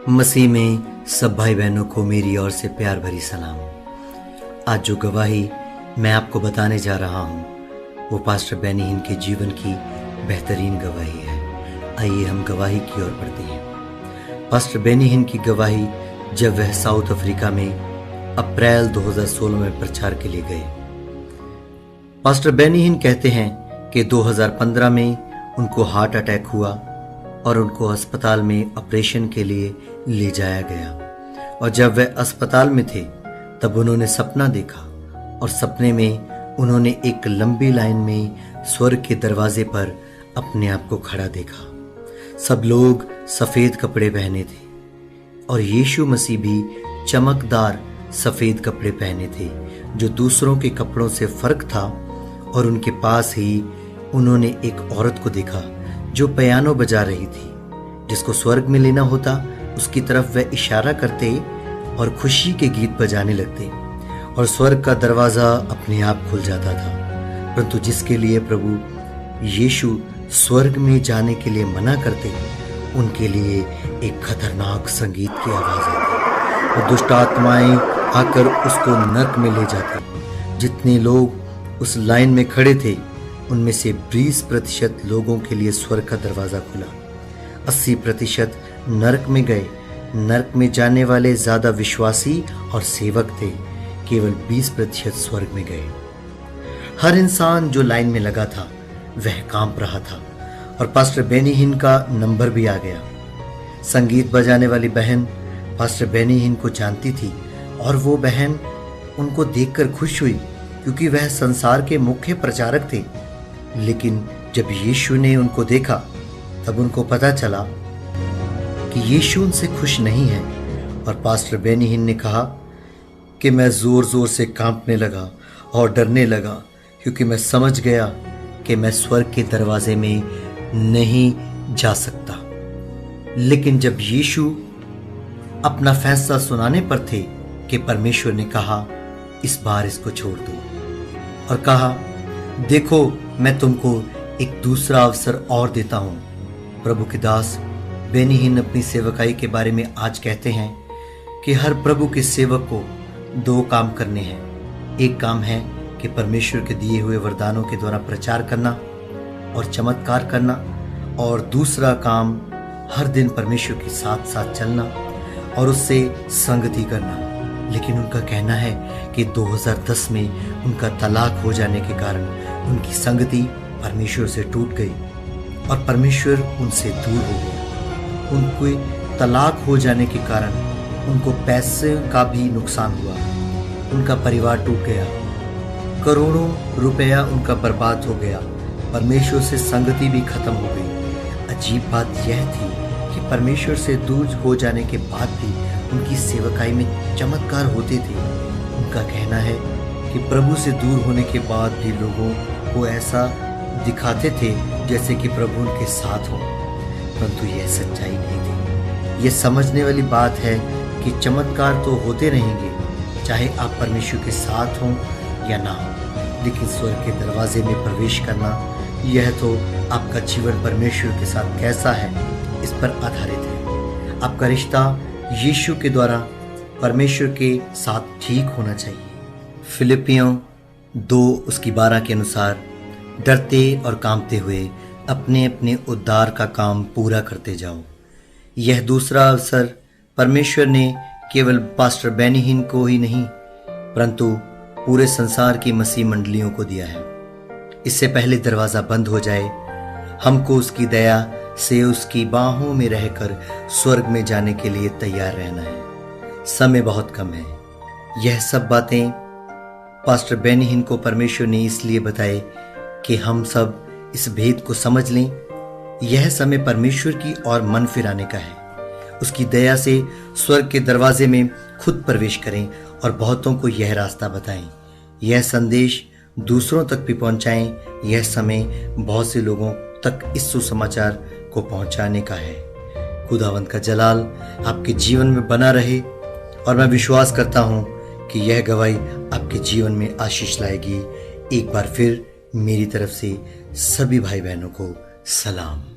मसीह में सब भाई बहनों को मेरी ओर से प्यार भरी सलाम। आज जो गवाही मैं आपको बताने जा रहा हूँ वो पास्टर बेनी हिन के जीवन की बेहतरीन गवाही है। आइए हम गवाही की ओर बढ़ते हैं। पास्टर बेनी हिन की गवाही जब वह साउथ अफ्रीका में अप्रैल 2016 में प्रचार के लिए गए। पास्टर बेनी हिन कहते हैं कि 2015 में उनको हार्ट अटैक हुआ और उनको अस्पताल में ऑपरेशन के लिए ले जाया गया। और जब वह अस्पताल में थे तब उन्होंने सपना देखा और सपने में उन्होंने एक लंबी लाइन में स्वर्ग के दरवाजे पर अपने आप को खड़ा देखा। सब लोग सफेद कपड़े पहने थे और यीशु मसीह भी चमकदार सफेद कपड़े पहने थे जो दूसरों के कपड़ों से फर्क था। और उनके पास ही उन्होंने एक औरत को देखा जो पियानो बजा रही थी। जिसको स्वर्ग में लेना होता उसकी तरफ वह इशारा करते और खुशी के गीत बजाने लगते और स्वर्ग का दरवाजा अपने आप खुल जाता था। परंतु जिसके लिए प्रभु यीशु स्वर्ग में जाने के लिए मना करते उनके लिए एक खतरनाक संगीत की आवाज आती और दुष्ट आत्माएं आकर उसको नरक में ले जाते। जितने लोग उस लाइन में खड़े थे उनमें से 20% लोगों के लिए स्वर्ग का दरवाजा खुला। 80% नरक में गए। नरक में जाने वाले ज्यादा विश्वासी और सेवक थे, केवल 20% स्वर्ग में गए। हर इंसान जो लाइन में लगा था वह कांप रहा था और पास्टर बेनी हिन का नंबर भी आ गया। संगीत बजाने वाली बहन पास्टर बेनी हिन को जानती थी और वो बहन उनको देखकर खुश हुई क्योंकि वह संसार के मुख्य प्रचारक थे। लेकिन जब यीशु ने उनको देखा तब उनको पता चला कि यीशु उनसे खुश नहीं है। और पास्टर बेनी हिन ने कहा कि मैं जोर जोर से कांपने लगा और डरने लगा क्योंकि मैं समझ गया कि मैं स्वर्ग के दरवाजे में नहीं जा सकता। लेकिन जब यीशु अपना फैसला सुनाने पर थे कि परमेश्वर ने कहा इस बार इसको छोड़ दो और कहा देखो मैं तुमको एक दूसरा अवसर और देता हूं। प्रभु के दास बेनी हिन अपनी सेवकाई के बारे में आज कहते हैं कि हर प्रभु के सेवक को 2 काम करने हैं। एक काम है कि परमेश्वर के दिए हुए वरदानों के द्वारा प्रचार करना और चमत्कार करना, और दूसरा काम हर दिन परमेश्वर के साथ साथ चलना और उससे संगति करना। लेकिन उनका कहना है कि 2010 में उनका तलाक हो जाने के कारण उनकी संगति परमेश्वर से टूट गई और परमेश्वर उनसे दूर हो गया। उनके तलाक हो जाने के कारण उनको पैसे का भी नुकसान हुआ। उनका परिवार टूट गया, करोड़ों रुपया उनका बर्बाद हो गया, परमेश्वर से संगति भी खत्म हो गई। अजीब बात यह थी कि परमेश्वर से दूर हो जाने के बाद भी उनकी सेवकाई में चमत्कार होते थे। उनका कहना है कि प्रभु से दूर होने के बाद भी लोगों को ऐसा दिखाते थे जैसे कि प्रभु उनके साथ हो, परंतु यह सच्चाई नहीं थी। यह समझने वाली बात है कि चमत्कार तो होते रहेंगे चाहे आप परमेश्वर के साथ हों या ना हो, लेकिन स्वर्ग के दरवाजे में प्रवेश करना यह तो आपका जीवन परमेश्वर के साथ कैसा है इस पर आधारित है। आपका रिश्ता यीशु के द्वारा परमेश्वर के साथ ठीक होना चाहिए। फिलिपियों 2:12 के अनुसार डरते और कांपते हुए अपने अपने उद्धार का काम पूरा करते जाओ। यह दूसरा अवसर परमेश्वर ने केवल पास्टर बेनी हिन को ही नहीं परंतु पूरे संसार की मसीह मंडलियों को दिया है। इससे पहले दरवाजा बंद हो जाए हमको उसकी दया से उसकी बाहों में रहकर स्वर्ग में जाने के लिए तैयार रहना है। समय बहुत कम है। यह सब बातें पास्टर बेनी हिन को परमेश्वर ने इसलिए बताए कि हम सब इस भेद को समझ लें। यह समय परमेश्वर की और मन फिराने का है। उसकी दया से स्वर्ग के दरवाजे में खुद प्रवेश करें और बहुतों को यह रास्ता बताएं। यह संदेश दूसरों तक भी पहुंचाएं। यह समय बहुत से लोगों तक इस सुसमाचार को पहुंचाने का है। खुदावंत का जलाल आपके जीवन में बना रहे और मैं विश्वास करता हूं कि यह गवाही आपके जीवन में आशीष लाएगी। एक बार फिर मेरी तरफ से सभी भाई बहनों को सलाम।